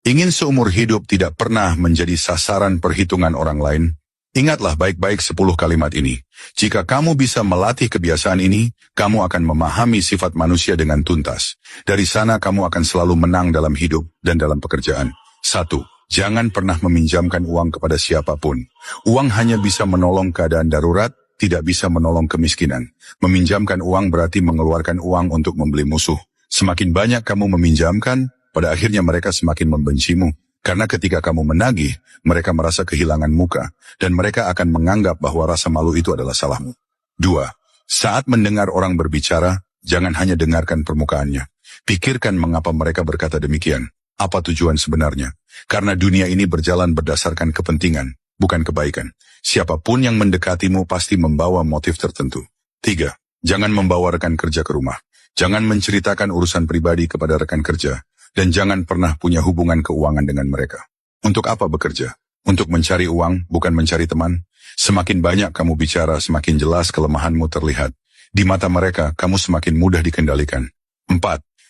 Ingin seumur hidup tidak pernah menjadi sasaran perhitungan orang lain? Ingatlah baik-baik 10 kalimat ini. Jika kamu bisa melatih kebiasaan ini, kamu akan memahami sifat manusia dengan tuntas. Dari sana kamu akan selalu menang dalam hidup dan dalam pekerjaan. 1. Jangan pernah meminjamkan uang kepada siapapun. Uang hanya bisa menolong keadaan darurat, tidak bisa menolong kemiskinan. Meminjamkan uang berarti mengeluarkan uang untuk membeli musuh. Semakin banyak kamu meminjamkan, pada akhirnya mereka semakin membencimu. Karena ketika kamu menagih, mereka merasa kehilangan muka, dan mereka akan menganggap bahwa rasa malu itu adalah salahmu. 2. Saat mendengar orang berbicara, jangan hanya dengarkan permukaannya. Pikirkan mengapa mereka berkata demikian. Apa tujuan sebenarnya? Karena dunia ini berjalan berdasarkan kepentingan, bukan kebaikan. Siapapun yang mendekatimu pasti membawa motif tertentu. 3. Jangan membawa rekan kerja ke rumah. Jangan menceritakan urusan pribadi kepada rekan kerja. Dan jangan pernah punya hubungan keuangan dengan mereka. Untuk apa bekerja? Untuk mencari uang, bukan mencari teman. Semakin banyak kamu bicara, semakin jelas kelemahanmu terlihat. Di mata mereka, kamu semakin mudah dikendalikan. 4.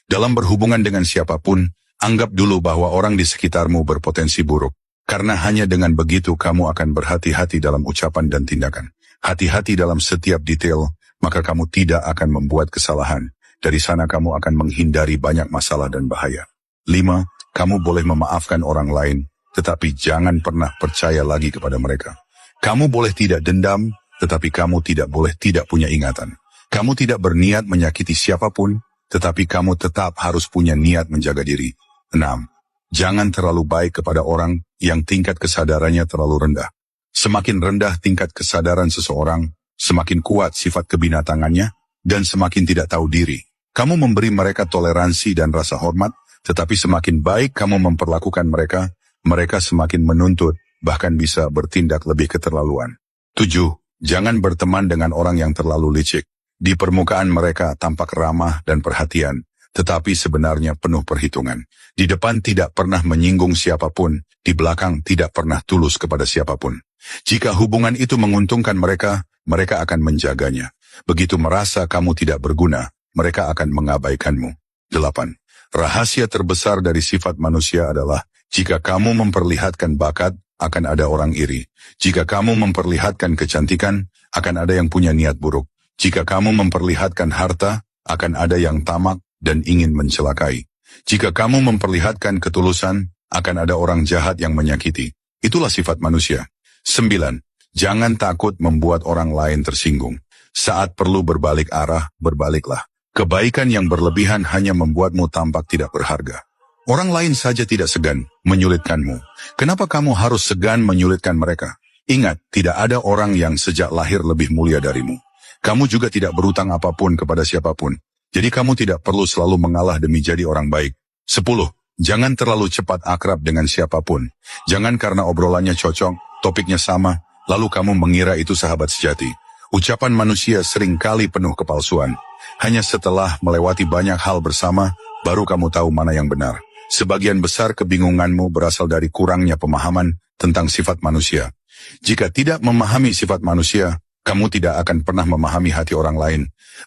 Dalam berhubungan dengan siapapun, anggap dulu bahwa orang di sekitarmu berpotensi buruk. Karena hanya dengan begitu kamu akan berhati-hati dalam ucapan dan tindakan. Hati-hati dalam setiap detail, maka kamu tidak akan membuat kesalahan. Dari sana kamu akan menghindari banyak masalah dan bahaya. 5. Kamu boleh memaafkan orang lain, tetapi jangan pernah percaya lagi kepada mereka. Kamu boleh tidak dendam, tetapi kamu tidak boleh tidak punya ingatan. Kamu tidak berniat menyakiti siapapun, tetapi kamu tetap harus punya niat menjaga diri. 6. Jangan terlalu baik kepada orang yang tingkat kesadarannya terlalu rendah. Semakin rendah tingkat kesadaran seseorang, semakin kuat sifat kebinatangannya, dan semakin tidak tahu diri. Kamu memberi mereka toleransi dan rasa hormat, tetapi semakin baik kamu memperlakukan mereka, mereka semakin menuntut, bahkan bisa bertindak lebih keterlaluan. 7. Jangan berteman dengan orang yang terlalu licik. Di permukaan mereka tampak ramah dan perhatian, tetapi sebenarnya penuh perhitungan. Di depan tidak pernah menyinggung siapapun, di belakang tidak pernah tulus kepada siapapun. Jika hubungan itu menguntungkan mereka, mereka akan menjaganya. Begitu merasa kamu tidak berguna, mereka akan mengabaikanmu. 8. Rahasia terbesar dari sifat manusia adalah, jika kamu memperlihatkan bakat, akan ada orang iri. Jika kamu memperlihatkan kecantikan, akan ada yang punya niat buruk. Jika kamu memperlihatkan harta, akan ada yang tamak dan ingin mencelakai. Jika kamu memperlihatkan ketulusan, akan ada orang jahat yang menyakiti. Itulah sifat manusia. 9. Jangan takut membuat orang lain tersinggung. Saat perlu berbalik arah, berbaliklah. Kebaikan yang berlebihan hanya membuatmu tampak tidak berharga. Orang lain saja tidak segan menyulitkanmu. Kenapa kamu harus segan menyulitkan mereka? Ingat, tidak ada orang yang sejak lahir lebih mulia darimu. Kamu juga tidak berutang apapun kepada siapapun. Jadi kamu tidak perlu selalu mengalah demi jadi orang baik. 10. Jangan terlalu cepat akrab dengan siapapun. Jangan karena obrolannya cocok, topiknya sama, lalu kamu mengira itu sahabat sejati. Ucapan manusia seringkali penuh kepalsuan. Hanya setelah melewati banyak hal bersama, baru kamu tahu mana yang benar. Sebagian besar kebingunganmu berasal dari kurangnya pemahaman tentang sifat manusia. Jika tidak memahami sifat manusia, kamu tidak akan pernah memahami hati orang lain,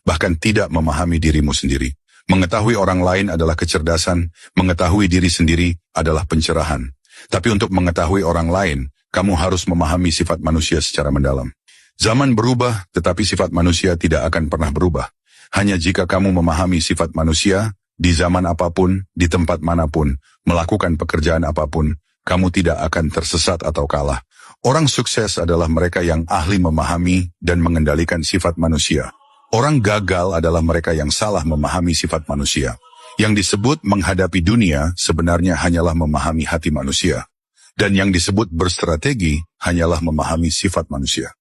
bahkan tidak memahami dirimu sendiri. Mengetahui orang lain adalah kecerdasan, mengetahui diri sendiri adalah pencerahan. Tapi untuk mengetahui orang lain, kamu harus memahami sifat manusia secara mendalam. Zaman berubah, tetapi sifat manusia tidak akan pernah berubah. Hanya jika kamu memahami sifat manusia, di zaman apapun, di tempat manapun, melakukan pekerjaan apapun, kamu tidak akan tersesat atau kalah. Orang sukses adalah mereka yang ahli memahami dan mengendalikan sifat manusia. Orang gagal adalah mereka yang salah memahami sifat manusia. Yang disebut menghadapi dunia sebenarnya hanyalah memahami hati manusia. Dan yang disebut berstrategi hanyalah memahami sifat manusia.